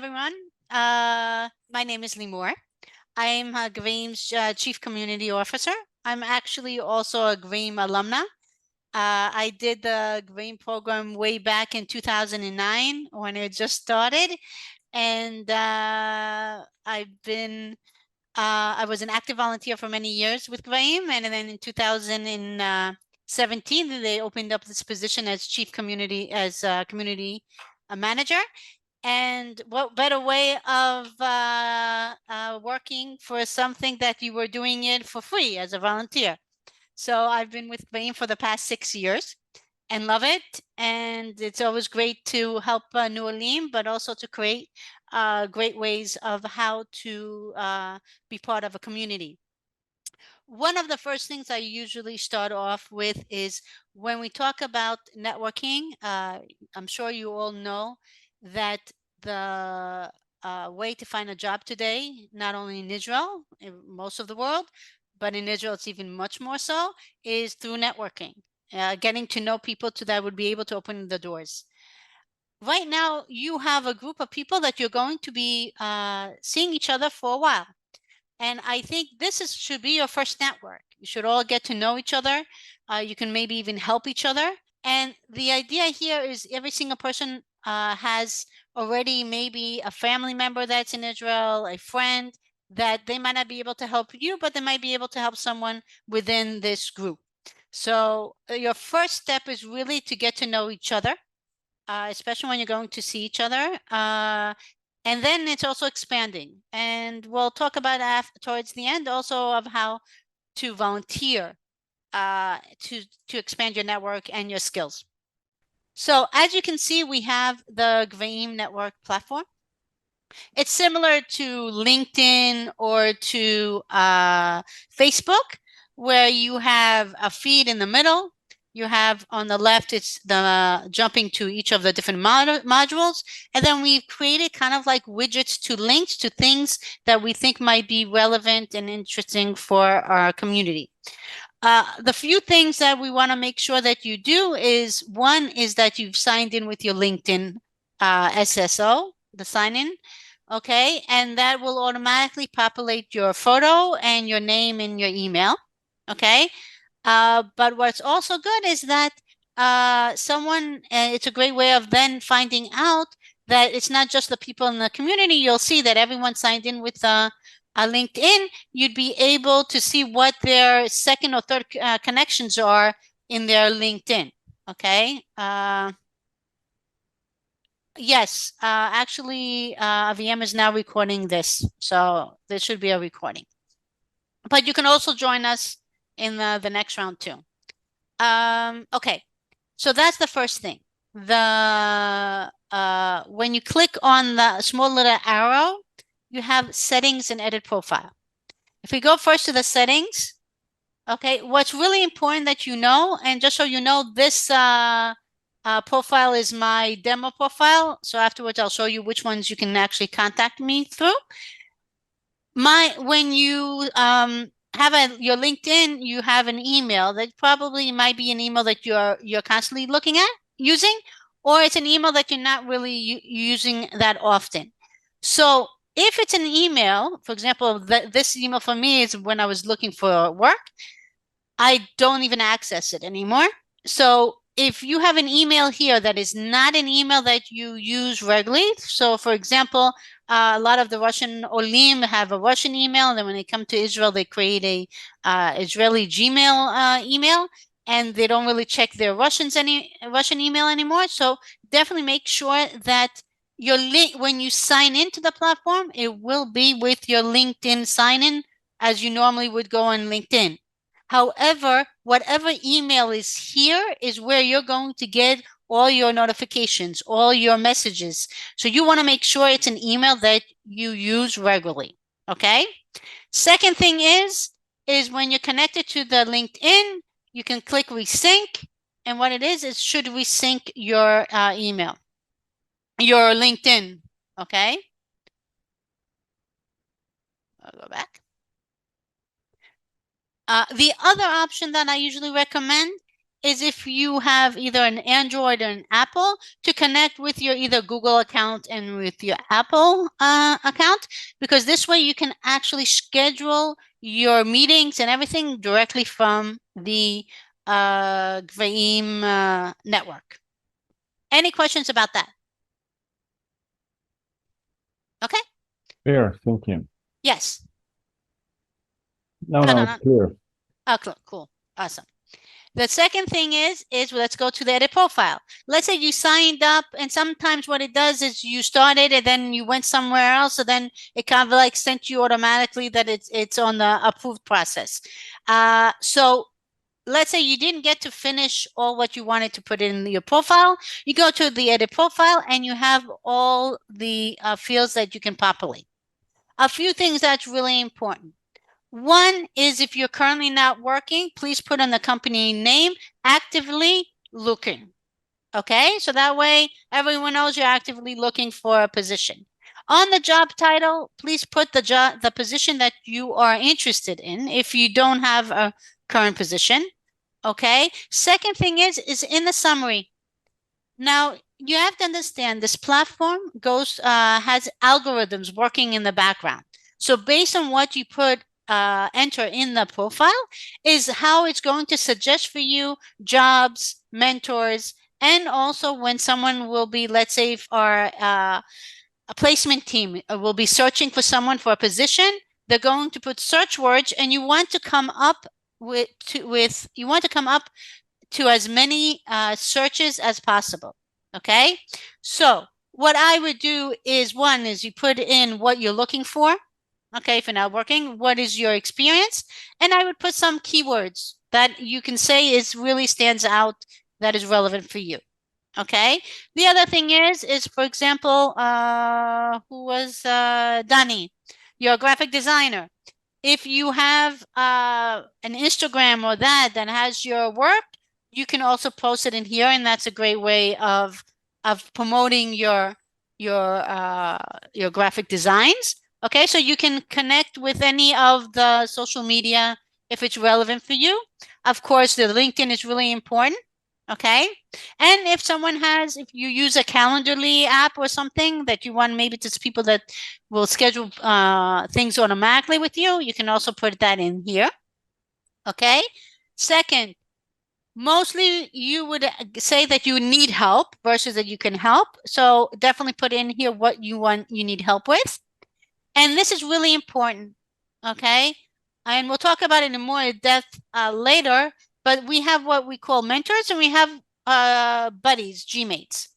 everyone. My name is Limor. I'm Gvahim's Chief Community Officer. I'm actually also a Gvahim alumna. I did the Gvahim program way back in 2009 when it just started. And I was an active volunteer for many years with Gvahim. And then in 2017, they opened up this position as community manager. And what better way of working for something that you were doing it for free as a volunteer? So I've been with Gvahim for the past 6 years and love it. And it's always great to help New Olim, but also to create great ways of how to be part of a community. One of the first things I usually start off with is when we talk about networking. I'm sure you all know that the way to find a job today, not only in Israel, in most of the world, but in Israel it's even much more so, is through networking, getting to know people that would be able to open the doors. Right now, you have a group of people that you're going to be seeing each other for a while. And I think should be your first network. You should all get to know each other. You can maybe even help each other. And the idea here is every single person has already maybe a family member that's in Israel, a friend that they might not be able to help you, but they might be able to help someone within this group. So your first step is really to get to know each other, especially when you're going to see each other. And then it's also expanding. And we'll talk about towards the end also of how to volunteer to expand your network and your skills. So as you can see, we have the Gvahim Network platform. It's similar to LinkedIn or to Facebook, where you have a feed in the middle. You have on the left, it's the jumping to each of the different modules. And then we've created kind of like widgets to links to things that we think might be relevant and interesting for our community. The few things that we want to make sure that you do is, one is that you've signed in with your LinkedIn SSO, the sign in. Okay, and that will automatically populate your photo and your name and your email. Okay, but what's also good is that it's a great way of then finding out that it's not just the people in the community. You'll see that everyone signed in with a LinkedIn. You'd be able to see what their second or third connections are in their LinkedIn. Okay. Yes, actually, VM is now recording this, so there should be a recording. But you can also join us in the next round too. Okay, so that's the first thing. When you click on the small little arrow, you have settings and edit profile. If we go first to the settings, okay, what's really important that you know, and just so you know, this profile is my demo profile. So afterwards, I'll show you which ones you can actually contact me through. When you have your LinkedIn, you have an email that probably might be an email that you're constantly looking at using, or it's an email that you're not really using that often. So if it's an email, for example, this email for me is when I was looking for work, I don't even access it anymore. So if you have an email here that is not an email that you use regularly, so for example, a lot of the Russian Olim have a Russian email, and then when they come to Israel, they create a Israeli Gmail email, and they don't really check their Russian email anymore. So definitely make sure that your when you sign into the platform, it will be with your LinkedIn sign-in as you normally would go on LinkedIn. However, whatever email is here is where you're going to get all your notifications, all your messages. So you want to make sure it's an email that you use regularly. Okay. Second thing is when you're connected to the LinkedIn, you can click resync. And what it is should resync your email, your LinkedIn. Okay. I'll go back. The other option that I usually recommend is if you have either an Android or an Apple to connect with your either Google account and with your Apple account, because this way you can actually schedule your meetings and everything directly from the Gvahim network. Any questions about that? Okay. Clear, thank you. Yes. No, it's clear. Oh, cool. Awesome. The second thing is let's go to the edit profile. Let's say you signed up, and sometimes what it does is you started and then you went somewhere else, so then it kind of like sent you automatically that it's on the approved process. So let's say you didn't get to finish all what you wanted to put in your profile. You go to the edit profile and you have all the fields that you can populate. A few things that's really important. One is if you're currently not working, please put in the company name, actively looking. Okay, so that way everyone knows you're actively looking for a position. On the job title, please put the position that you are interested in if you don't have a current position. Okay, second thing is in the summary. Now you have to understand this platform has algorithms working in the background. So based on what you enter in the profile is how it's going to suggest for you jobs, mentors, and also when someone will be, let's say, a placement team will be searching for someone for a position. They're going to put search words, and you want to come up to as many searches as possible. Okay, so what I would do is one is you put in what you're looking for. Okay, if you're not working, what is your experience? And I would put some keywords that you can say really stands out that is relevant for you. Okay. The other thing is for example, who was Danny, your graphic designer. If you have an Instagram or that has your work, you can also post it in here, and that's a great way of promoting your graphic designs. Okay, so you can connect with any of the social media if it's relevant for you. Of course, the LinkedIn is really important. Okay, and if you use a Calendarly app or something that you want, maybe it's people that will schedule things automatically with you, you can also put that in here. Okay, second, mostly you would say that you need help versus that you can help. So definitely put in here what you need help with. And this is really important. Okay, and we'll talk about it in more depth later. But we have what we call mentors, and we have buddies, Gmates.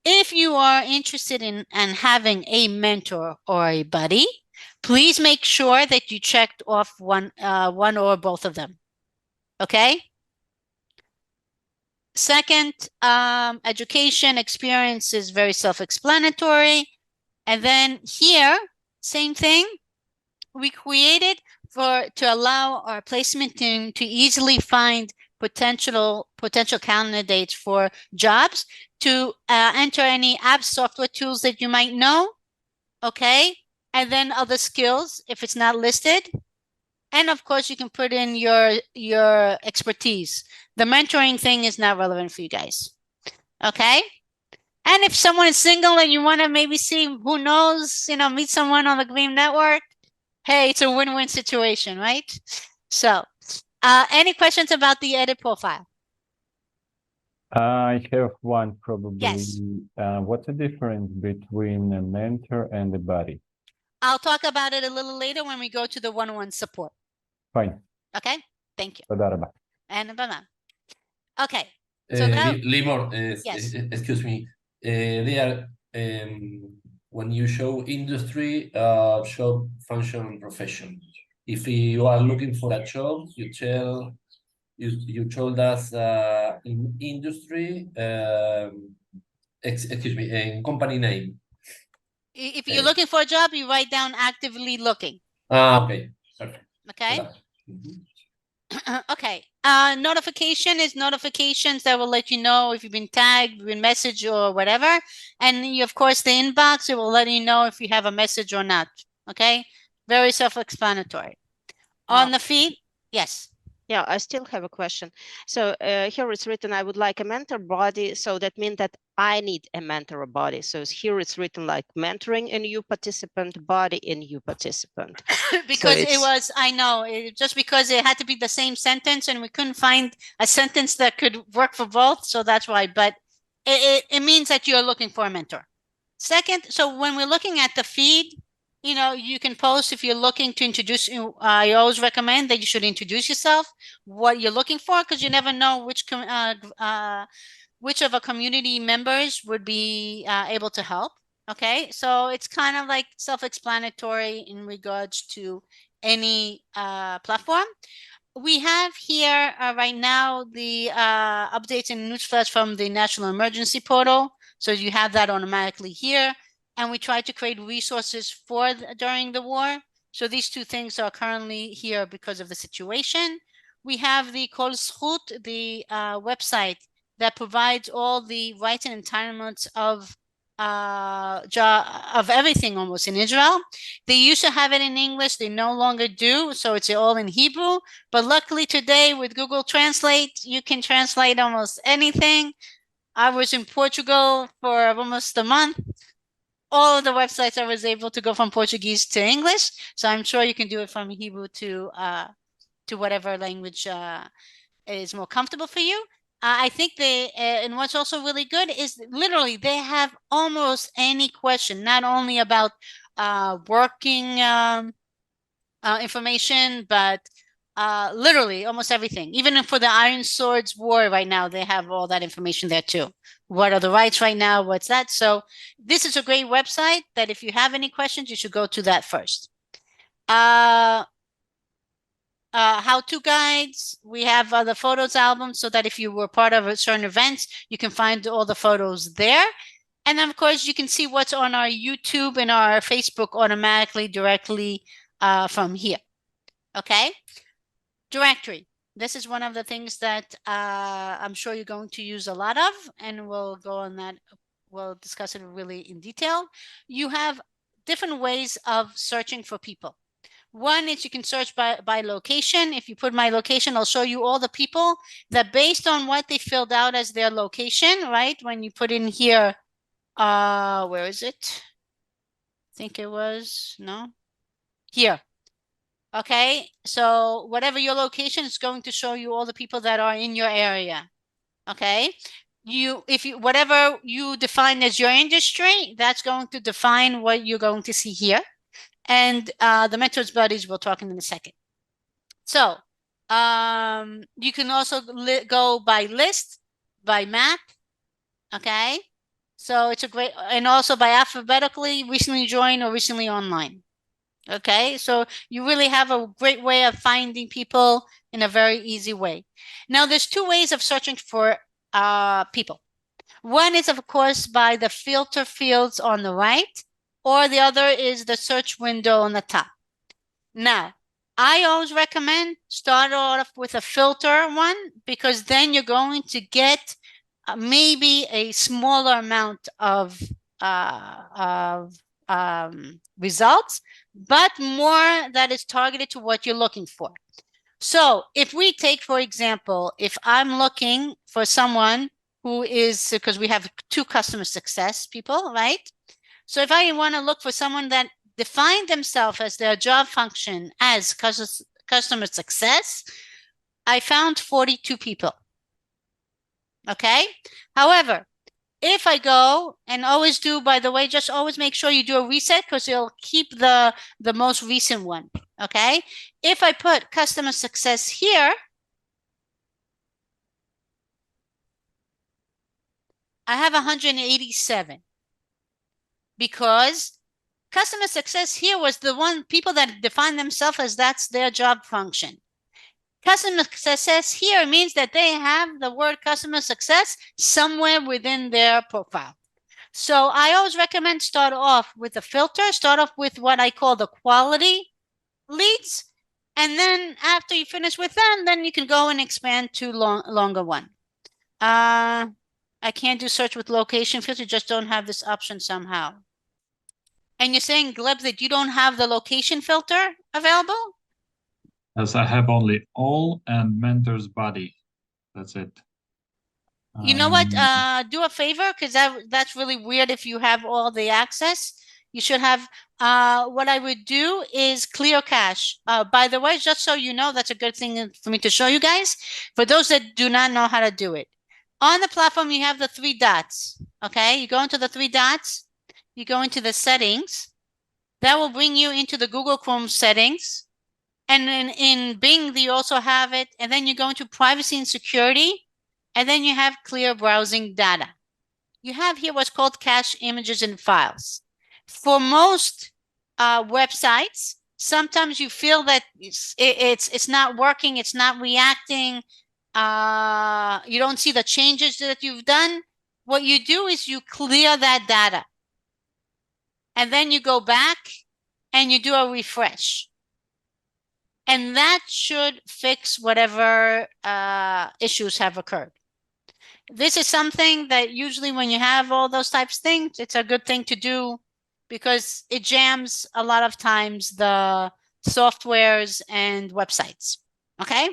If you are interested in having a mentor or a buddy, please make sure that you checked off one or both of them. Okay. Second, education experience is very self-explanatory. And then here, same thing. We created to allow our placement team to easily find potential candidates for jobs to enter any app software tools that you might know. Okay, and then other skills if it's not listed, and of course you can put in your expertise. The mentoring thing is not relevant for you guys. Okay, and if someone is single and you want to maybe see, who knows, meet someone on the Gvahim network, hey, it's a win-win situation, right? So any questions about the edit profile? I have one probably. Yes. What's the difference between a mentor and a buddy? I'll talk about it a little later when we go to the one-on-one support. Fine. Okay, thank you. And bye-bye. Okay. So Limor, yes. Excuse me. There, when you show industry, show function and profession. If you are looking for a job, you told us in industry, excuse me, in company name. If you're looking for a job, you write down actively looking. Okay. Perfect. Okay. Okay. Notification is notifications that will let you know if you've been tagged, been messaged, or whatever. And you, of course, the inbox, it will let you know if you have a message or not. Okay. Very self-explanatory. On the feed, yes. Yeah, I still have a question. So here it's written, I would like a mentor body. So that means that I need a mentor body. So here it's written like mentoring a new participant, body a new participant. Because it it's- was, I know, just because it had to be the same sentence and we couldn't find a sentence that could work for both. So that's why, but it means that you're looking for a mentor. Second, so when we're looking at the feed, you know, you can post if you're looking to introduce, I always recommend that you should introduce yourself, what you're looking for, because you never know which of our community members would be able to help. Okay, so it's kind of like self-explanatory in regards to any platform. We have here right now the updates and newsflash from the National Emergency Portal. So you have that automatically here. And we try to create resources for during the war. So these two things are currently here because of the situation. We have the Kol Zchut, the website that provides all the rights and entitlements of everything almost in Israel. They used to have it in English. They no longer do. So it's all in Hebrew. But luckily today with Google Translate, you can translate almost anything. I was in Portugal for almost a month. All of the websites I was able to go from Portuguese to English. So I'm sure you can do it from Hebrew to whatever language is more comfortable for you. I think and what's also really good is literally they have almost any question, not only about working information, but literally almost everything. Even for the Iron Swords War right now, they have all that information there too. What are the rights right now? What's that? So this is a great website that if you have any questions, you should go to that first. How-to guides. We have the photos album so that if you were part of a certain events, you can find all the photos there. And then, of course, you can see what's on our YouTube and our Facebook automatically directly from here. Okay. Directory. This is one of the things that I'm sure you're going to use a lot of, and we'll go on that. We'll discuss it really in detail. You have different ways of searching for people. One is you can search by location. If you put my location, I'll show you all the people that based on what they filled out as their location, right? When you put in here, where is it? I think it was, no? Here. Okay, so whatever your location is going to show you all the people that are in your area. Okay, whatever you define as your industry, that's going to define what you're going to see here. And the mentors buddies we'll talk in a second. So you can also go by list, by map. Okay, so it's a great, and also by alphabetically, recently joined or recently online. Okay, so you really have a great way of finding people in a very easy way. Now, there's two ways of searching for people. One is, of course, by the filter fields on the right, or the other is the search window on the top. Now, I always recommend start off with a filter one because then you're going to get maybe a smaller amount of results, but more that is targeted to what you're looking for. So if we take, for example, if I'm looking for someone who is, because we have 2 customer success people, right? So if I want to look for someone that defined themselves as their job function as customer success, I found 42 people. Okay. However, if I go and always do, by the way, just always make sure you do a reset because it'll keep the most recent one. Okay. If I put customer success here, I have 187 because customer success here was the one people that define themselves as that's their job function. Customer success here means that they have the word customer success somewhere within their profile. So I always recommend start off with a filter, start off with what I call the quality leads. And then after you finish with them, then you can go and expand to longer one. I can't do search with location filter, just don't have this option somehow. And you're saying, Gleb, that you don't have the location filter available? As I have only all and mentor's body. That's it. You know what? Um, Do a favor, because that's really weird if you have all the access. You should have, what I would do is clear cache. By the way, just so you know, that's a good thing for me to show you guys. For those that do not know how to do it. On the platform, you have the 3 dots, okay? You go into the 3 dots, you go into the settings. That will bring you into the Google Chrome settings. And then in Bing, you also have it. And then you go into privacy and security. And then you have clear browsing data. You have here what's called cache images and files. For most websites, sometimes you feel that it's not working, it's not reacting. You don't see the changes that you've done. What you do is you clear that data. And then you go back and you do a refresh. And that should fix whatever issues have occurred. This is something that usually when you have all those types of things, it's a good thing to do because it jams a lot of times the softwares and websites. Okay.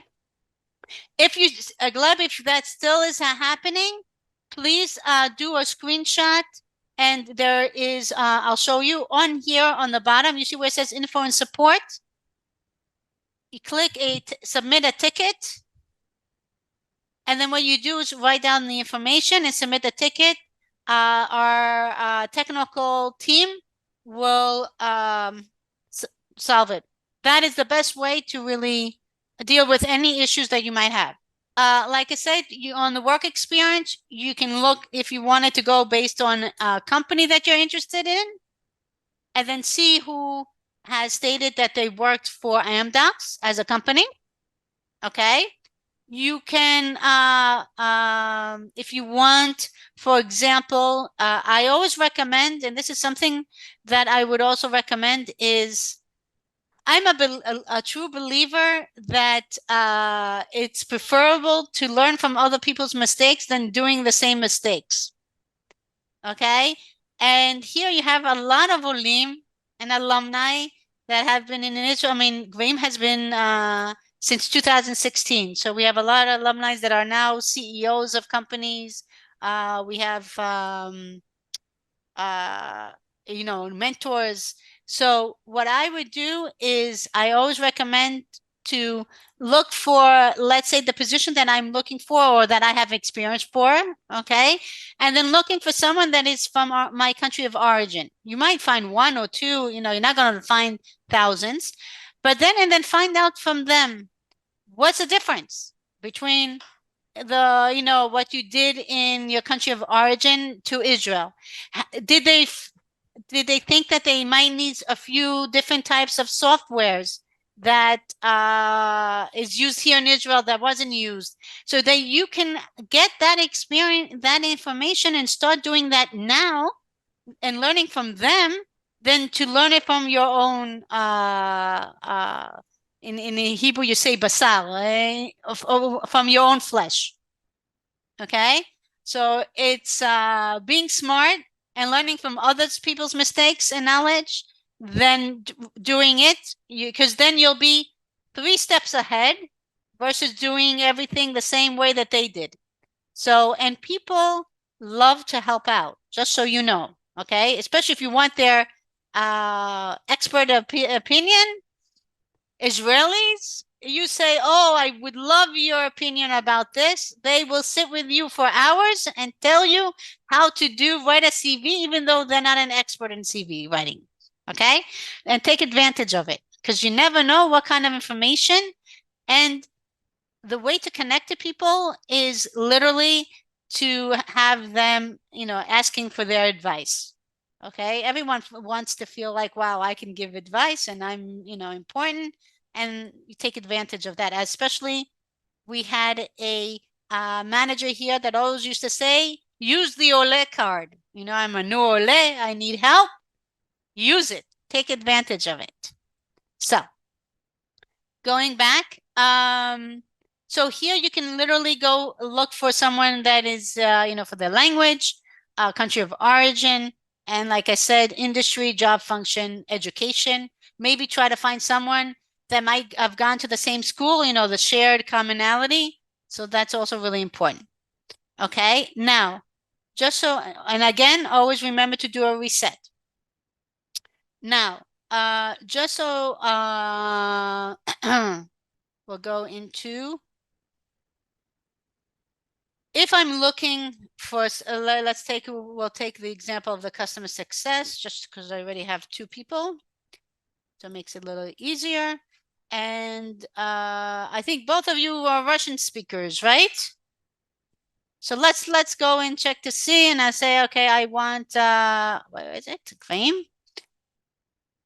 If you, Gleb, if that still is happening, please do a screenshot. And there is, I'll show you on here on the bottom, you see where it says info and support. You click submit a ticket. And then what you do is write down the information and submit the ticket. Our technical team will solve it. That is the best way to really deal with any issues that you might have. Like I said, on the work experience, you can look if you wanted to go based on a company that you're interested in, and then see who has stated that they worked for Amdocs as a company. Okay. You can, if you want, for example, I always recommend, and this is something that I would also recommend, is I'm a true believer that it's preferable to learn from other people's mistakes than doing the same mistakes. Okay? And here you have a lot of Olim and alumni that have been in Israel. I mean, Gvahim has been since 2016. So we have a lot of alumni that are now CEOs of companies. We have, you know, mentors. So what I would do is I always recommend to look for, let's say, the position that I'm looking for or that I have experience for, okay? And then looking for someone that is from my country of origin. You might find 1 or 2, you know, you're not going to find thousands, but then find out from them, what's the difference between the, you know, what you did in your country of origin to Israel? Did they think that they might need a few different types of softwares that is used here in Israel that wasn't used, so that you can get that experience, that information, and start doing that now and learning from them, than to learn it from your own in Hebrew you say basar, from your own flesh. Okay, so it's being smart and learning from other people's mistakes and knowledge, then doing it, because then you'll be 3 steps ahead versus doing everything the same way that they did. So, and people love to help out, just so you know, okay? Especially if you want their expert opinion. Israelis, you say, oh, I would love your opinion about this. They will sit with you for hours and tell you how to write a CV, even though they're not an expert in CV writing. Okay? And take advantage of it, because you never know what kind of information. And the way to connect to people is literally to have them, you know, asking for their advice. Okay? Everyone wants to feel like, wow, I can give advice and I'm, you know, important. And you take advantage of that. Especially, we had a manager here that always used to say, use the Ole card. You know, I'm a new Ole, I need help. Use it. Take advantage of it. So, going back, so here you can literally go look for someone that is, you know, for the language, country of origin, and like I said, industry, job function, education. Maybe try to find someone that might have gone to the same school, you know, the shared commonality. So that's also really important. Okay, now, just so, and again, always remember to do a reset. Now, just so we'll go into, if I'm looking for, we'll take the example of the customer success, just because I already have 2 people. So it makes it a little easier. And I think both of you are Russian speakers, right? So let's go and check to see, and I say, okay, I want, where is it? Claim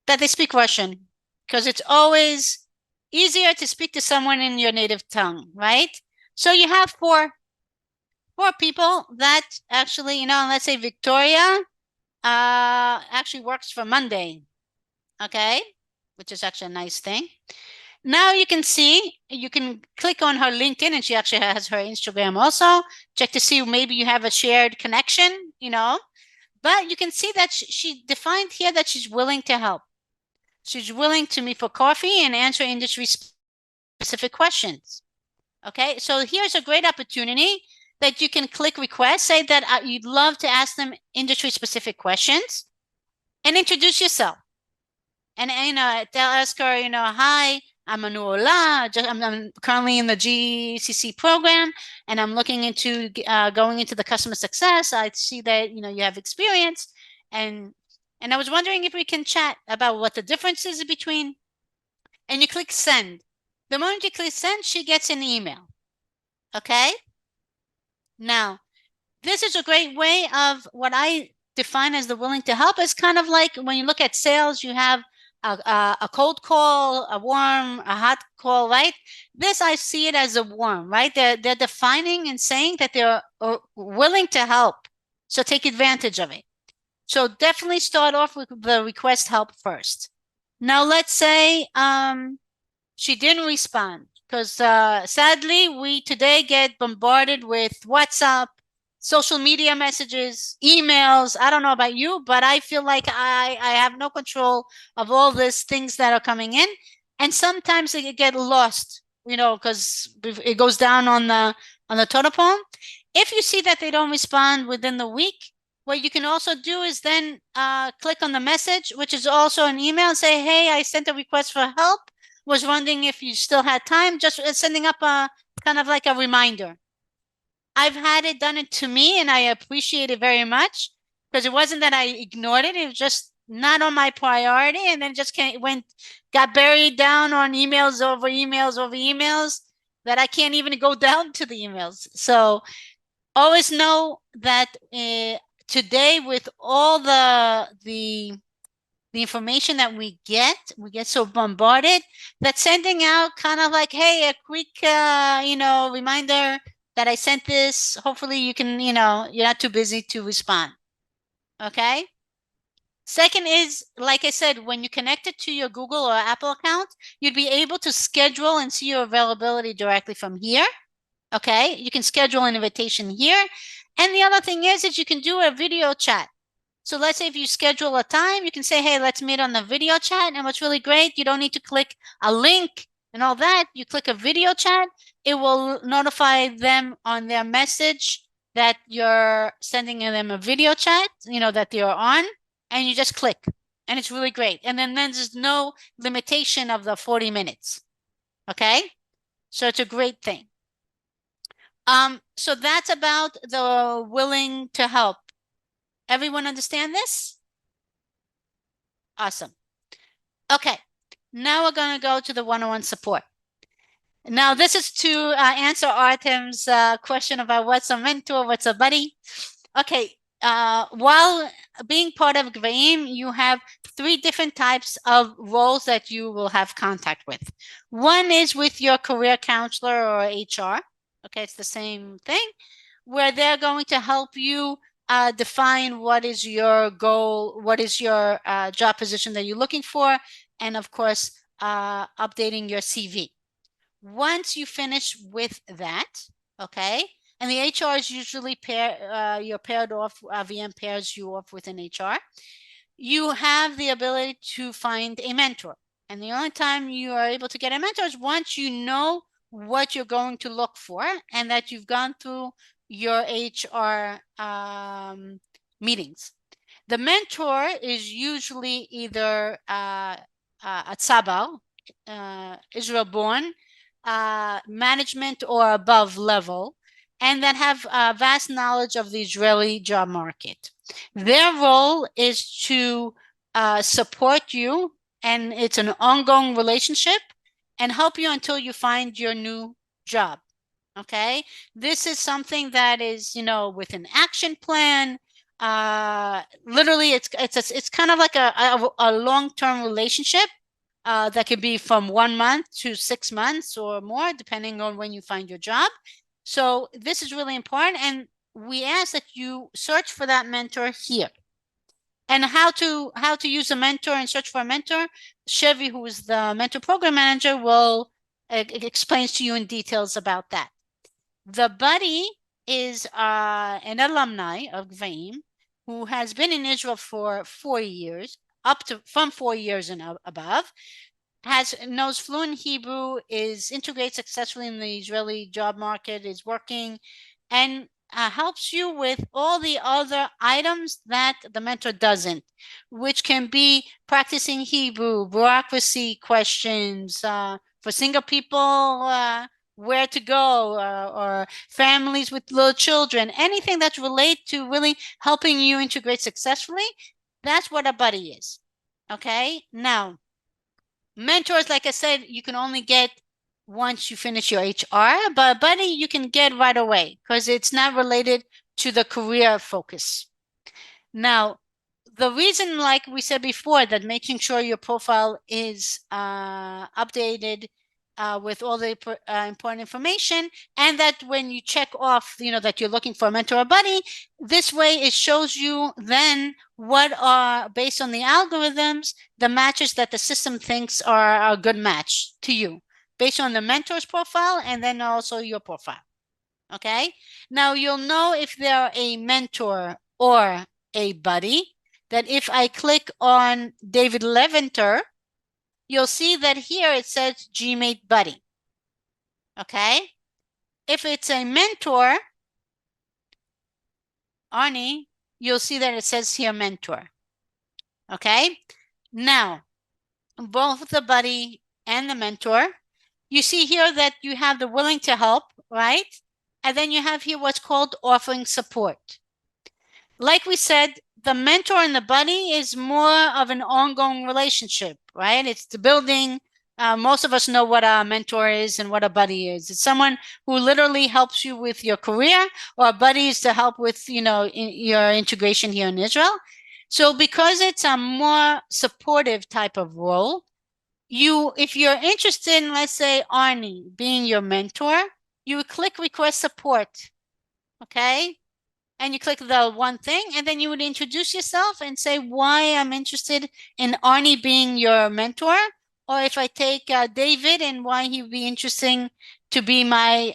that they speak Russian, because it's always easier to speak to someone in your native tongue, right? So you have four people that actually, you know, let's say Victoria actually works for Monday, okay, which is actually a nice thing. Now you can see, you can click on her LinkedIn, and she actually has her Instagram also. Check to see maybe you have a shared connection, you know, but you can see that she defined here that she's willing to help. She's willing to meet for coffee and answer industry specific questions. Okay, so here's a great opportunity that you can click request, say that you'd love to ask them industry specific questions, and introduce yourself. And you know, ask her, you know, hi, I'm Manuola. I'm currently in the GCC program, and I'm looking into going into the customer success. I see that, you know, you have experience, and I was wondering if we can chat about what the difference is between. And you click send. The moment you click send, she gets an email. Okay. Now, this is a great way of what I define as the willing to help. Is kind of like when you look at sales, you have a cold call, a warm, a hot call, right? This, I see it as a warm, right? They're defining and saying that they're willing to help. So take advantage of it. So definitely start off with the request help first. Now, let's say she didn't respond, because sadly, we today get bombarded with WhatsApp, social media messages, emails. I don't know about you, but I feel like I have no control of all these things that are coming in. And sometimes they get lost, you know, because it goes down on the totem pole. If you see that they don't respond within the week, what you can also do is then click on the message, which is also an email, and say, hey, I sent a request for help. Was wondering if you still had time, just sending up a kind of like a reminder. I've had it done it to me, and I appreciate it very much, because it wasn't that I ignored it. It was just not on my priority, and then just got buried down on emails over emails over emails that I can't even go down to the emails. So always know that today, with all the information that we get so bombarded that sending out kind of like, hey, a quick, you know, reminder that I sent this. Hopefully you can, you know, you're not too busy to respond. Okay. Second is, like I said, when you connect it to your Google or Apple account, you'd be able to schedule and see your availability directly from here. Okay. You can schedule an invitation here. And the other thing is you can do a video chat. So let's say if you schedule a time, you can say, hey, let's meet on the video chat. And what's really great, you don't need to click a link and all that. You click a video chat, it will notify them on their message that you're sending them a video chat, you know, that they're on, and you just click, and it's really great. And then there's no limitation of the 40 minutes. Okay. So it's a great thing. So that's about the willing to help. Everyone understand this? Awesome. Okay, now we're going to go to the one-on-one support. Now, this is to answer Artem's question about what's a mentor, what's a buddy. Okay, while being part of Gvahim, you have 3 different types of roles that you will have contact with. One is with your career counselor or HR. Okay, it's the same thing, where they're going to help you define what is your goal, what is your job position that you're looking for, and of course, updating your CV. Once you finish with that, okay, and the HR is usually you're paired off, VM pairs you off with an HR, you have the ability to find a mentor. And the only time you are able to get a mentor is once you know what you're going to look for and that you've gone through your HR meetings. The mentor is usually either a tzabal, Israel-born, management or above level, and that have vast knowledge of the Israeli job market. Their role is to support you, and it's an ongoing relationship, and help you until you find your new job. Okay, this is something that is, with an action plan. Literally, it's kind of like a long-term relationship that could be from 1 month to 6 months or more, depending on when you find your job. So this is really important, and we ask that you search for that mentor here. And how to use a mentor and search for a mentor, Chevy, who is the mentor program manager, will explains to you in details about that. The buddy is an alumni of Gvahim who has been in Israel for 4 years, from 4 years and above, knows fluent Hebrew, integrates successfully in the Israeli job market, is working, and helps you with all the other items that the mentor doesn't, which can be practicing Hebrew, bureaucracy questions, for single people, where to go, or families with little children, anything that's related to really helping you integrate successfully. That's what a buddy is. Okay, now mentors, like I said, you can only get once you finish your HR, but a buddy you can get right away because it's not related to the career focus. Now, the reason, like we said before, that making sure your profile is updated with all the important information, and that when you check off, that you're looking for a mentor or buddy, this way it shows you then what are, based on the algorithms, the matches that the system thinks are a good match to you, based on the mentor's profile and then also your profile. Okay, now you'll know if they're a mentor or a buddy, that if I click on David Leventer, you'll see that here it says GMate buddy. Okay, if it's a mentor, Arnie, you'll see that it says here mentor. Okay, now both the buddy and the mentor, you see here that you have the willing to help, right? And then you have here what's called offering support. Like we said, the mentor and the buddy is more of an ongoing relationship, right? It's the building. Most of us know what a mentor is and what a buddy is. It's someone who literally helps you with your career, or a buddy is to help with, your integration here in Israel. So because it's a more supportive type of role, if you're interested in, let's say, Arnie being your mentor, you would click request support, okay? And you click the one thing, and then you would introduce yourself and say why I'm interested in Arnie being your mentor, or if I take David and why he would be interesting to be my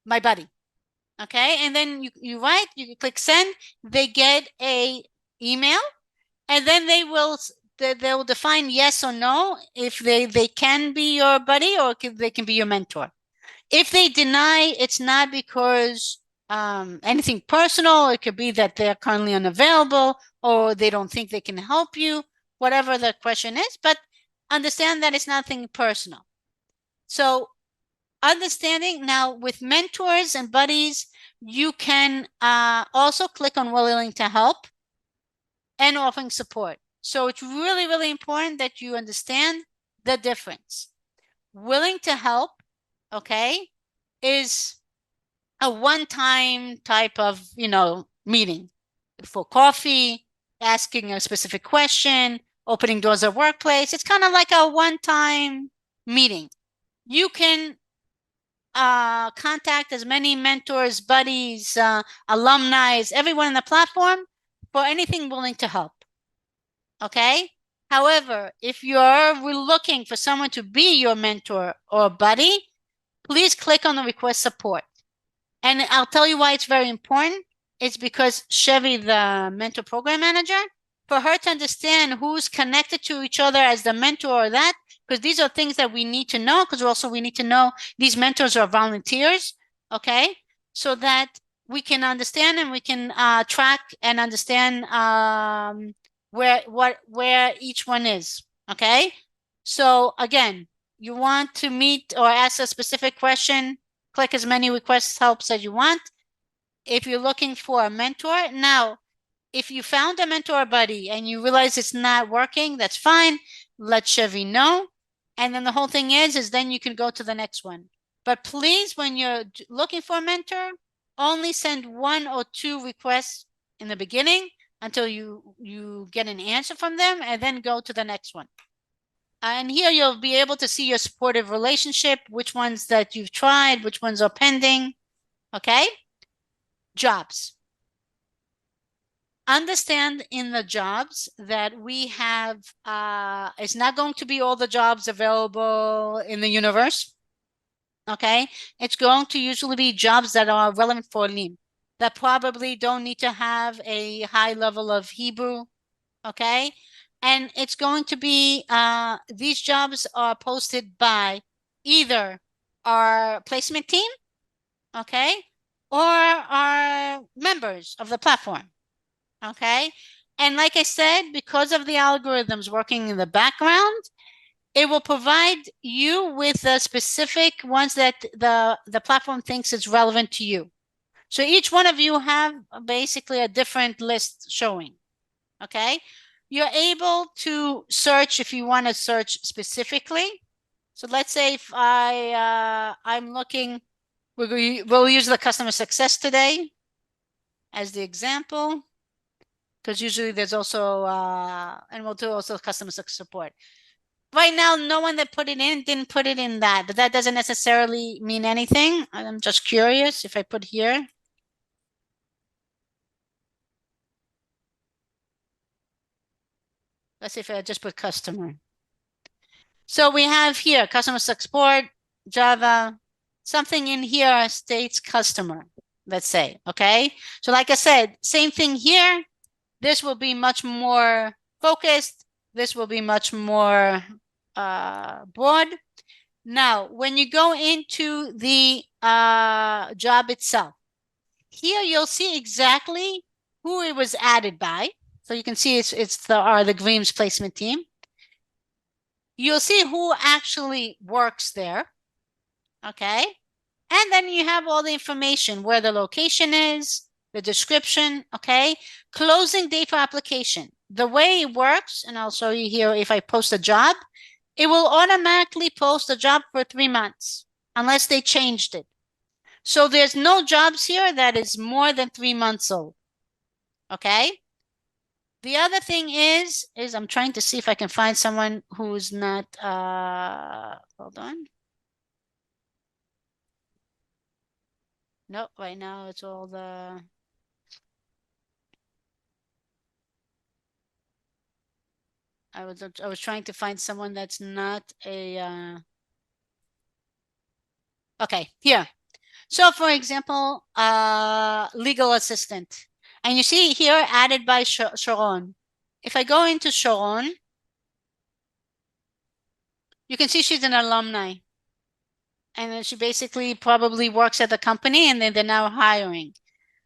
my buddy. Okay, and then you write, you click send, they get a email, and then they'll define yes or no if they can be your buddy or they can be your mentor. If they deny, it's not because anything personal. It could be that they're currently unavailable or they don't think they can help you, whatever the question is, but understand that it's nothing personal. So understanding now with mentors and buddies, you can also click on willing to help and offering support. So it's really, really important that you understand the difference. Willing to help, okay, is a one-time type of, meeting for coffee, asking a specific question, opening doors of workplace. It's kind of like a one-time meeting. You can contact as many mentors, buddies, alumni, everyone in the platform for anything willing to help. Okay? However, if you're looking for someone to be your mentor or buddy, please click on the request support. And I'll tell you why it's very important. It's because Chevy, the mentor program manager, for her to understand who's connected to each other as the mentor or that, because these are things that we need to know, because also we need to know these mentors are volunteers, okay? So that we can understand and we can track and understand where each one is, okay? So again, you want to meet or ask a specific question, click as many request helps as you want. If you're looking for a mentor, now, if you found a mentor buddy and you realize it's not working, that's fine. Let Chevy know. And then the whole thing is then you can go to the next one. But please, when you're looking for a mentor, only send 1 or 2 requests in the beginning until you get an answer from them, and then go to the next one. And here you'll be able to see your supportive relationship, which ones that you've tried, which ones are pending, okay? Jobs. Understand in the jobs that we have, it's not going to be all the jobs available in the universe, okay? It's going to usually be jobs that are relevant for Lean, that probably don't need to have a high level of Hebrew, okay? And it's going to be, these jobs are posted by either our placement team, okay? Or our members of the platform. Okay. And like I said, because of the algorithms working in the background, it will provide you with the specific ones that the platform thinks is relevant to you. So each one of you have basically a different list showing. Okay. You're able to search if you want to search specifically. So let's say if I'm looking, we'll use the customer success today as the example, because usually there's also, and we'll do also customer support. Right now, no one that put it in didn't put it in that, but that doesn't necessarily mean anything. I'm just curious if I put here. Let's see if I just put customer. So we have here customer support, Java, something in here states customer, let's say, okay? So like I said, same thing here. This will be much more focused. This will be much more broad. Now, when you go into the job itself, here you'll see exactly who it was added by. So you can see it's the Gvahim's placement team. You'll see who actually works there. Okay. And then you have all the information, where the location is, the description, okay? Closing date for application. The way it works, and I'll show you here, if I post a job, it will automatically post a job for 3 months, unless they changed it. So there's no jobs here that is more than 3 months old, okay? The other thing is I'm trying to see if I can find someone who's not, hold on. Nope, right now it's all the... I was trying to find someone that's not a okay, here. So for example, legal assistant. And you see here added by Sharon. If I go into Sharon, you can see she's an alumni. And then she basically probably works at the company, and then they're now hiring.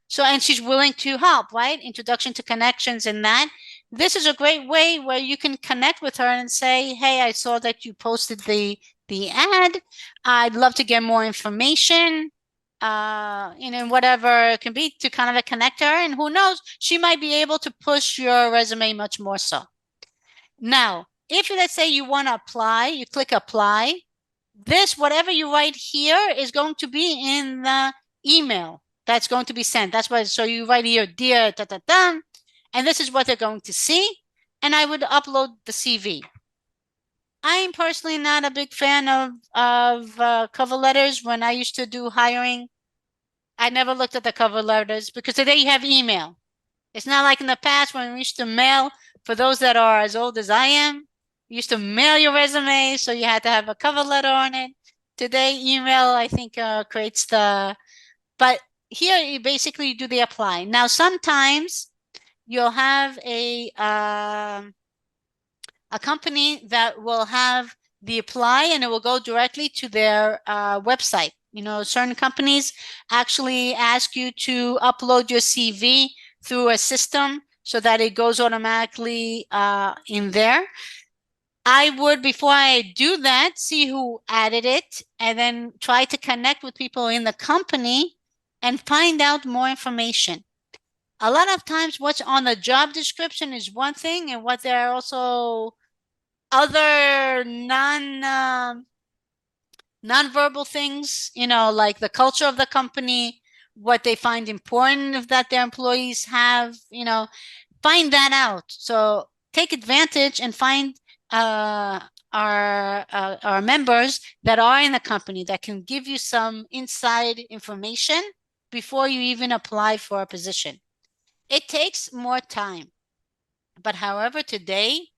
So, and she's willing to help, right? Introduction to connections and that. This is a great way where you can connect with her and say, hey, I saw that you posted the ad. I'd love to get more information, whatever it can be, to kind of connect her. And who knows, she might be able to push your resume much more so. Now, if let's say you want to apply, you click apply. This, whatever you write here, is going to be in the email that's going to be sent. That's why, so you write here, dear, and this is what they're going to see. And I would upload the CV. I'm personally not a big fan of cover letters. When I used to do hiring, I never looked at the cover letters, because today you have email. It's not like in the past when we used to mail. For those that are as old as I am, you used to mail your resume, so you had to have a cover letter on it. Today, email, I think, creates the... But here, you basically do the apply. Now, sometimes you'll have a company that will have the apply, and it will go directly to their website. You know, certain companies actually ask you to upload your CV through a system so that it goes automatically in there. I would, before I do that, see who added it and then try to connect with people in the company and find out more information. A lot of times what's on the job description is one thing, and what there are also other non-verbal things, you know, like the culture of the company, what they find important that their employees have, you know, find that out. So take advantage and find our members that are in the company that can give you some inside information before you even apply for a position. It takes more time, but however, today,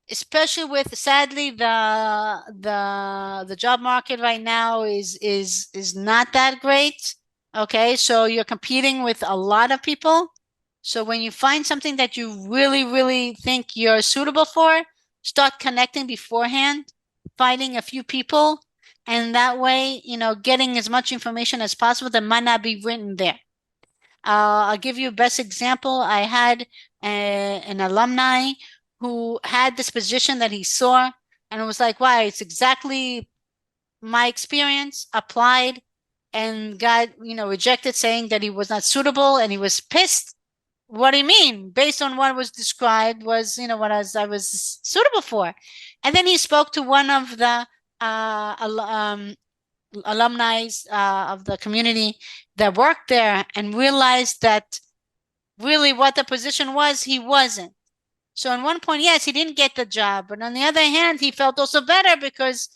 especially with, sadly, the job market right now is not that great. Okay, so you're competing with a lot of people. So when you find something that you really think you're suitable for, start connecting beforehand, finding a few people, and that way, you know, getting as much information as possible that might not be written there. I'll give you a best example. I had an alumni who had this position that he saw, and it was like, wow, it's exactly my experience, applied, and got, you know, rejected, saying that he was not suitable, and he was pissed. What do you mean? Based on what was described was, you know, what I was suitable for. And then he spoke to one of the alumni of the community that worked there and realized that really what the position was, he wasn't. So at one point, yes, he didn't get the job. But on the other hand, he felt also better because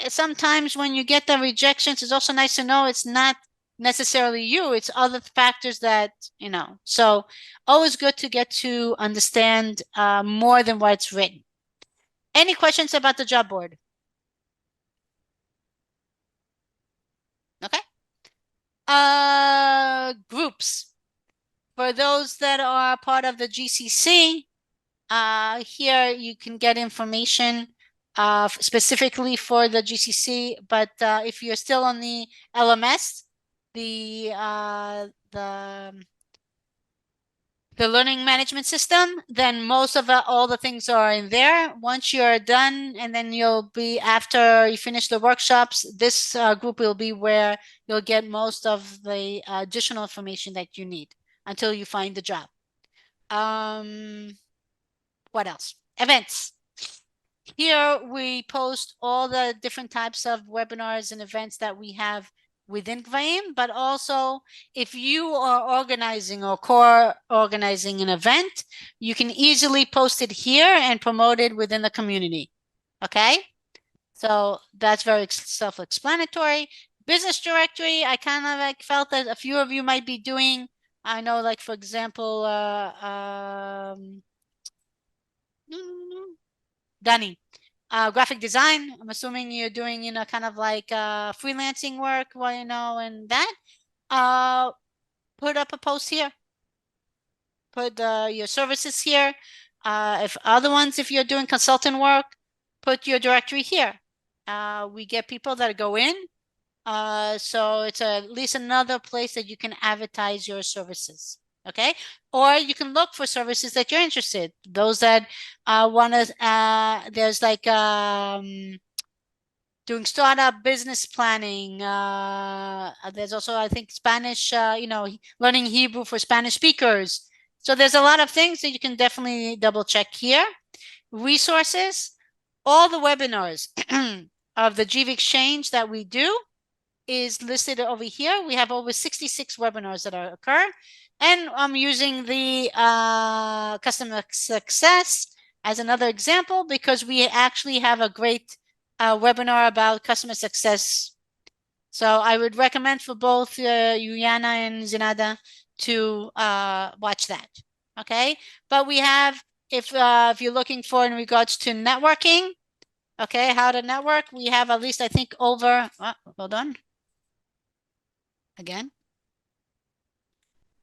sometimes when you get the rejections, it's also nice to know it's not necessarily you, it's other factors that, you know. So always good to get to understand more than what's written. Any questions about the job board? Okay. Groups. For those that are part of the GCC, here you can get information specifically for the GCC, but if you're still on the LMS, the learning management system, then most of all the things are in there. Once you're done, and then you'll be, after you finish the workshops, this group will be where you'll get most of the additional information that you need until you find the job. What else? Events. Here we post all the different types of webinars and events that we have within Gvahim, but also if you are organizing or co-organizing an event, you can easily post it here and promote it within the community. Okay? So that's very self-explanatory. Business directory, I kind of like felt that a few of you might be doing. I know, like, for example, Danny, graphic design. I'm assuming you're doing, you know, kind of like freelancing work, well, you know, and that. Put up a post here. Put your services here. If other ones, if you're doing consultant work, put your directory here. We get people that go in. So it's at least another place that you can advertise your services. Okay, or you can look for services that you're interested. Those that want to, there's like doing startup business planning. There's also, I think, Spanish, you know, learning Hebrew for Spanish speakers. So there's a lot of things that you can definitely double check here. Resources, all the webinars of the GV Exchange that we do is listed over here. We have over 66 webinars that occur. And I'm using the customer success as another example because we actually have a great webinar about customer success. So I would recommend for both Juliana and Zinada to watch that. Okay, but we have, if you're looking for in regards to networking, okay, how to network, we have at least, I think, over, hold on. Again.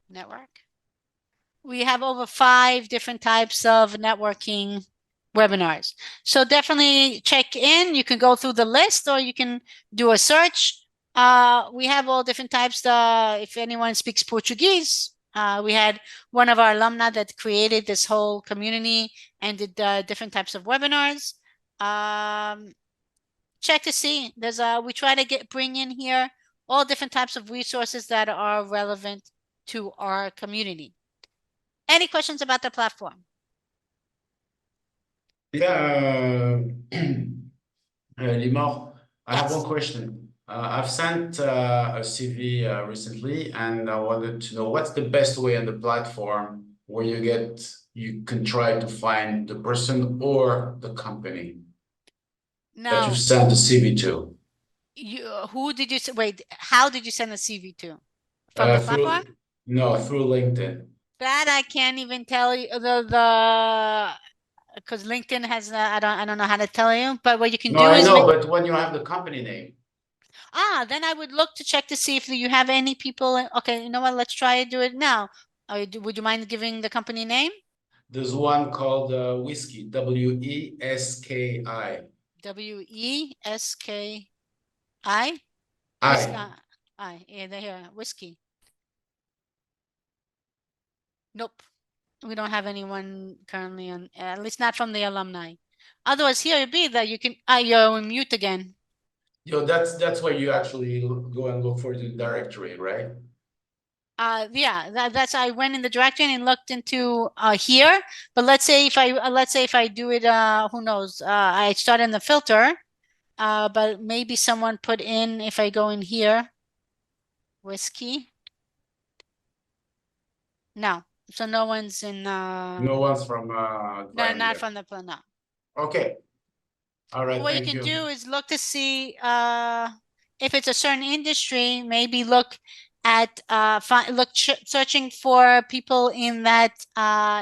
network. We have over 5 different types of networking webinars. So definitely check in. You can go through the list or you can do a search. We have all different types. If anyone speaks Portuguese, we had one of our alumni that created this whole community and did different types of webinars. Check to see. We try to bring in here all different types of resources that are relevant to our community. Any questions about the platform? Yeah, Limor, I have Yes. one question. I've sent a CV recently, and I wanted to know what's the best way on the platform where you can try to find the person or the company that No. you sent the CV to. Who did you wait? How did you send the CV to? From the platform? Through LinkedIn. That I can't even tell you. Because LinkedIn has I don't know how to tell you. But what you can No, do I is know, but when you have the company name, then I would look to check to see if you have any people. Okay, you know what? Let's try to do it now. Would you mind giving the company name? there's one called Whiskey, Weski. Weski. I. Yeah, they're here. Whiskey. Nope. We don't have anyone currently on, at least not from the alumni. Otherwise, here it'd be that you can, you're on mute again. That's where you actually go and look for the directory, right? Yeah, that's, I went in the directory and looked into here, but let's say if I do it, who knows, I start in the filter, but maybe someone put in, if I go in here, whiskey. No, so no one's in, No one's from no, Gvahim not yet. from the plan, no. Okay. All right, What you thank can you. do is look to see if it's a certain industry, maybe look at searching for people in that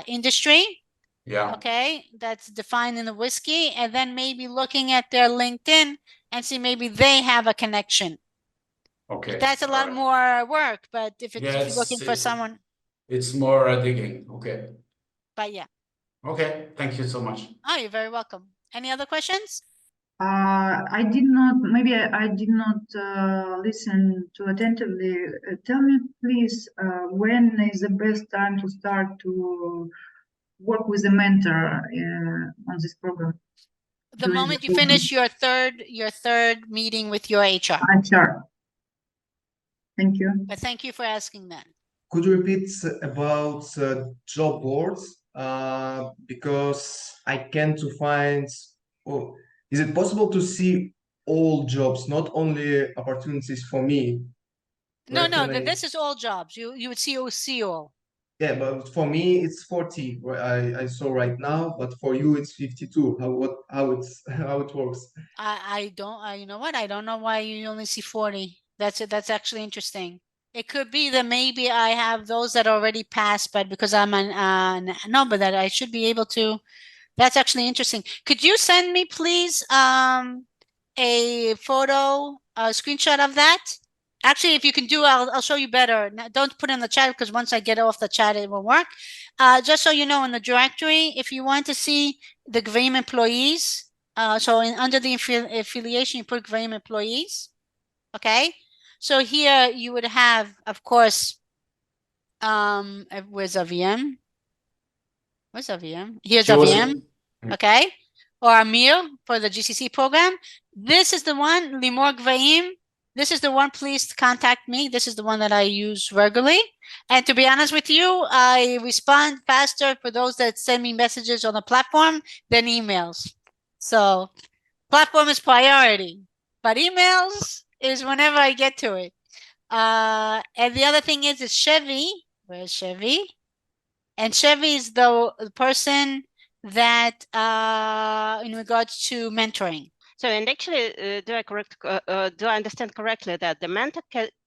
industry. Yeah, Okay, that's defined in the whiskey, and then maybe looking at their LinkedIn and see maybe they have a connection. okay. That's a all lot right. more work, but if Yeah, you're looking for someone, it's more digging. Okay. but yeah. Okay, thank you so much. Oh, you're very welcome. Any other questions? I did not, maybe I did not listen to attentively. Tell me, please, when is the best time to start to work with a mentor on this program? The moment you finish your third meeting with your HR. HR. Thank you. But thank you for asking that. Could you repeat about job boards? Because I can't to find. Oh, is it possible to see all jobs, not only opportunities for me? No, Where can this is all jobs. You would see all. Yeah, but for me it's 40. I saw right now, but for you it's 52. How it works? You know what? I don't know why you only see 40. That's actually interesting. It could be that maybe I have those that already passed, but because I'm on no, but that I should be able to. That's actually interesting. Could you send me please a photo, a screenshot of that? Actually, if you can do, I'll show you better. Now, don't put in the chat because once I get off the chat, it won't work. Just so you know, in the directory, if you want to see the Gvahim employees, under the affiliation, you put Gvahim employees. Okay. So here you would have, of course, where's AVM? Where's AVM? Here's AVM. Okay. Or Amir for the GCC program. This is the one, Limor Gvahim. This is the one, please contact me. This is the one that I use regularly. And to be honest with you, I respond faster for those that send me messages on the platform than emails. So platform is priority, but emails is whenever I get to it. And the other thing is Chevy. Where's Chevy? And Chevy is the person that in regards to mentoring. So, and actually, do I understand correctly that the mentor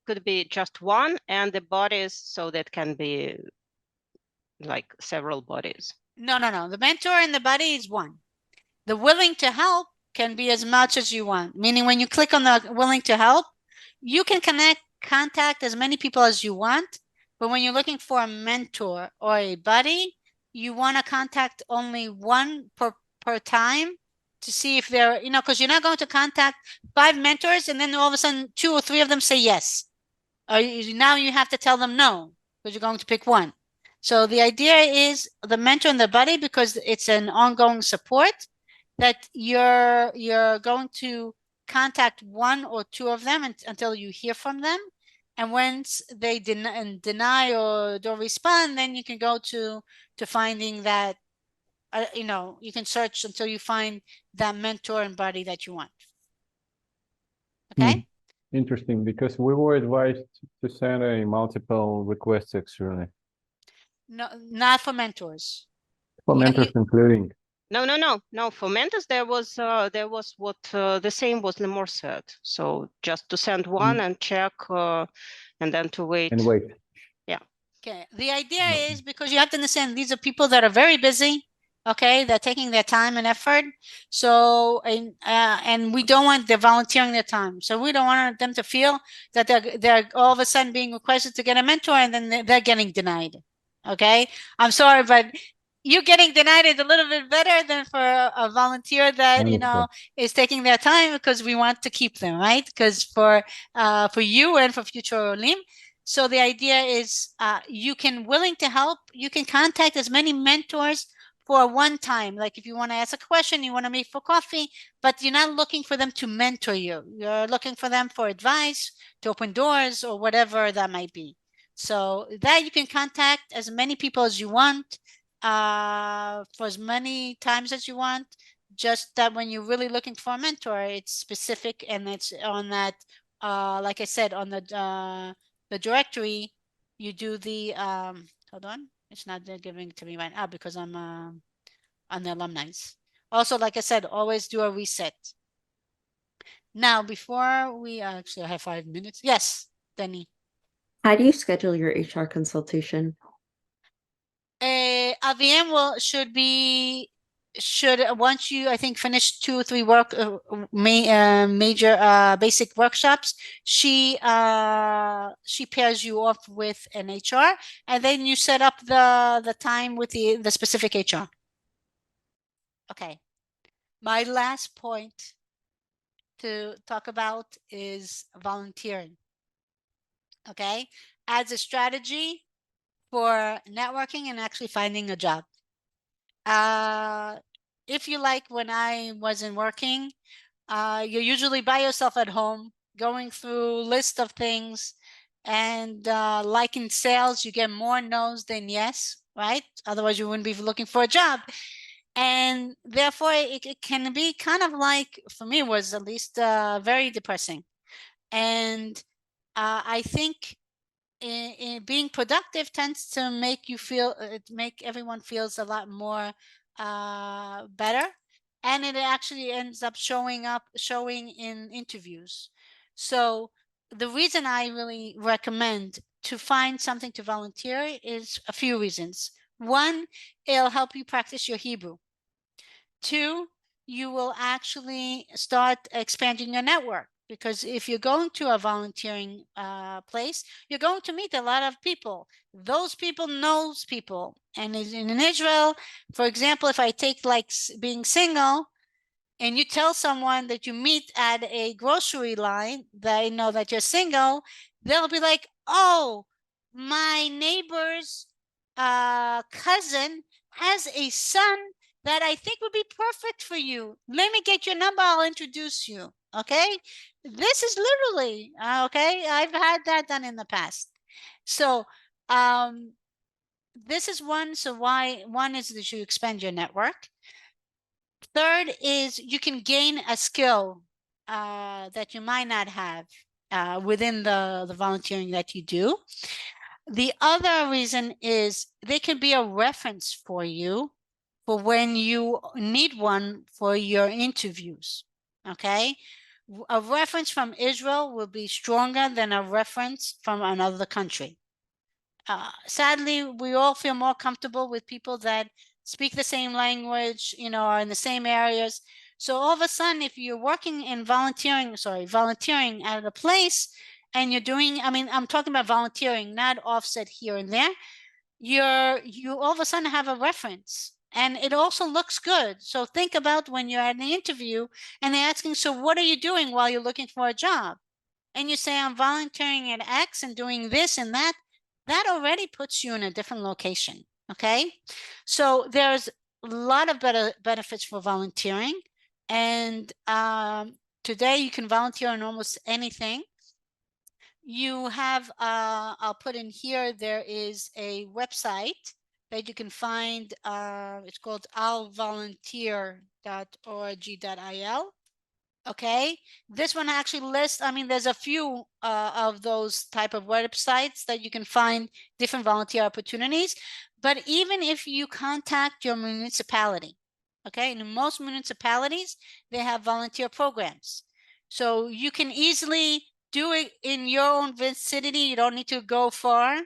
could be just one and the bodies, so that can be like several bodies? No. The mentor and the buddy is one. The willing to help can be as much as you want. Meaning when you click on the willing to help, you can contact as many people as you want. But when you're looking for a mentor or a buddy, you want to contact only one per time to see if they're, because you're not going to contact 5 mentors and then all of a sudden 2 or 3 of them say yes. Now you have to tell them no, because you're going to pick one. So the idea is the mentor and the buddy, because it's an ongoing support, that you're going to contact 1 or 2 of them until you hear from them. And once they deny or don't respond, then you can go to finding that, you can search until you find that mentor and buddy that you want. Okay? Interesting, because we were advised to send a multiple requests actually. No, not for mentors. For Yeah, mentors including. No. For mentors, there was what the same was Lemur said. So just to send one and check, and then to wait. And wait. Yeah. Okay. The idea is, because you have to understand, these are people that are very busy. Okay, they're taking their time and effort. So, and we don't want, they're volunteering their time. So we don't want them to feel that they're all of a sudden being requested to get a mentor and then they're getting denied. Okay, I'm sorry, but you getting denied is a little bit better than for a volunteer that is taking their time, because we want to keep them, right? Because for you and for future Olim. So the idea is, you can willing to help. You can contact as many mentors for one time. Like if you want to ask a question, you want to meet for coffee, but you're not looking for them to mentor you. You're looking for them for advice, to open doors, or whatever that might be. So that you can contact as many people as you want, for as many times as you want. Just that when you're really looking for a mentor, it's specific, and it's on that, like I said, on the directory, you do the, hold on, it's not giving to me right now because I'm on the alumni's. Also, like I said, always do a reset. Now, before we actually have 5 minutes. Yes, Danny. How do you schedule your HR consultation? AVM should once you, I think, finish 2 or 3 major basic workshops, she pairs you off with an HR, and then you set up the time with the specific HR. Okay, my last point to talk about is volunteering. Okay, as a strategy for networking and actually finding a job. If you like, when I wasn't working, you're usually by yourself at home, going through list of things, and like in sales, you get more no's than yes, right? Otherwise, you wouldn't be looking for a job. And therefore, it can be kind of like, for me, it was at least very depressing. And I think in being productive tends to make you feel, make everyone feels a lot more better, and it actually ends up showing in interviews. So the reason I really recommend to find something to volunteer is a few reasons. 1, it'll help you practice your Hebrew. 2, you will actually start expanding your network, because if you're going to a volunteering place, you're going to meet a lot of people. Those people knows people. And in Israel, for example, if I take like being single, and you tell someone that you meet at a grocery line, they know that you're single, they'll be like, oh, my neighbor's cousin has a son that I think would be perfect for you. Let me get your number, I'll introduce you. Okay, this is literally okay, I've had that done in the past. So this is one. So one is that you expand your network. 3rd is you can gain a skill that you might not have within the volunteering that you do. The other reason is they can be a reference for you for when you need one for your interviews. Okay, a reference from Israel will be stronger than a reference from another country. Sadly, we all feel more comfortable with people that speak the same language, are in the same areas. So all of a sudden, if you're working in volunteering at a place, and you're doing, I mean, I'm talking about volunteering, not offset here and there, you all of a sudden have a reference, and it also looks good. So think about when you're at an interview and they're asking, so what are you doing while you're looking for a job? And you say, I'm volunteering at X and doing this and that, that already puts you in a different location. Okay. So there's a lot of benefits for volunteering. And today you can volunteer on almost anything. You have, I'll put in here, there is a website that you can find. It's called illvolunteer.org.il. Okay, this one actually lists, I mean, there's a few of those type of websites that you can find different volunteer opportunities. But even if you contact your municipality, okay, in most municipalities, they have volunteer programs. So you can easily do it in your own vicinity. You don't need to go far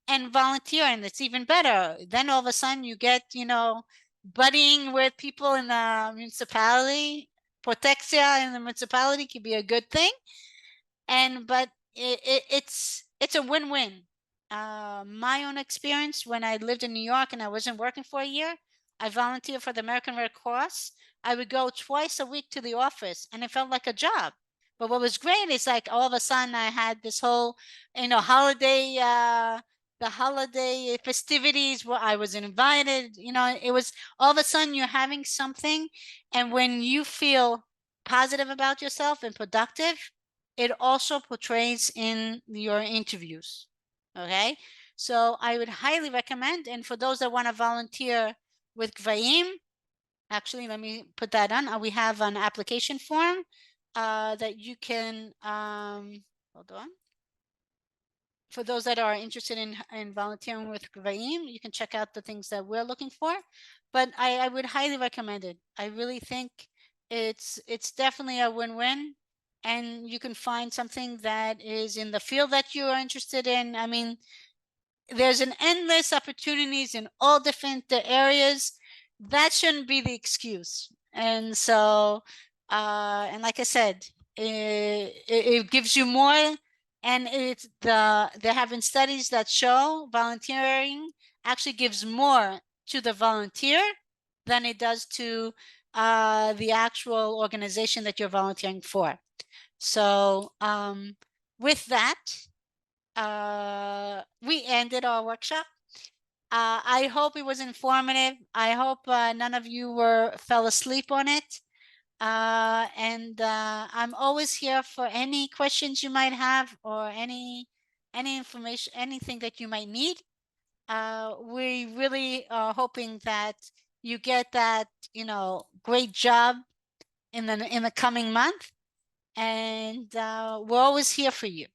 and volunteer, and it's even better. Then all of a sudden you get, you know, buddying with people in the municipality. Protexia in the municipality can be a good thing, but it's a win-win. My own experience, when I lived in New York and I wasn't working for a year, I volunteered for the American Red Cross. I would go twice a week to the office, and it felt like a job. But what was great is like all of a sudden I had this whole, you know, holiday, the holiday festivities where I was invited. You know, it was all of a sudden you're having something, and when you feel positive about yourself and productive, it also portrays in your interviews. Okay, so I would highly recommend, and for those that want to volunteer with Gvahim, actually, let me put that on. We have an application form that you can, hold on. For those that are interested in volunteering with Gvahim, you can check out the things that we're looking for. But I would highly recommend it. I really think it's definitely a win-win, and you can find something that is in the field that you are interested in. I mean, there's an endless opportunities in all different areas. That shouldn't be the excuse. And so, and like I said, it gives you more, and there have been studies that show volunteering actually gives more to the volunteer than it does to the actual organization that you're volunteering for. So with that, we ended our workshop. I hope it was informative. I hope none of you fell asleep on it. I'm always here for any questions you might have, or any information, anything that you might need. We really are hoping that you get that, you know, great job in the coming month, and we're always here for you.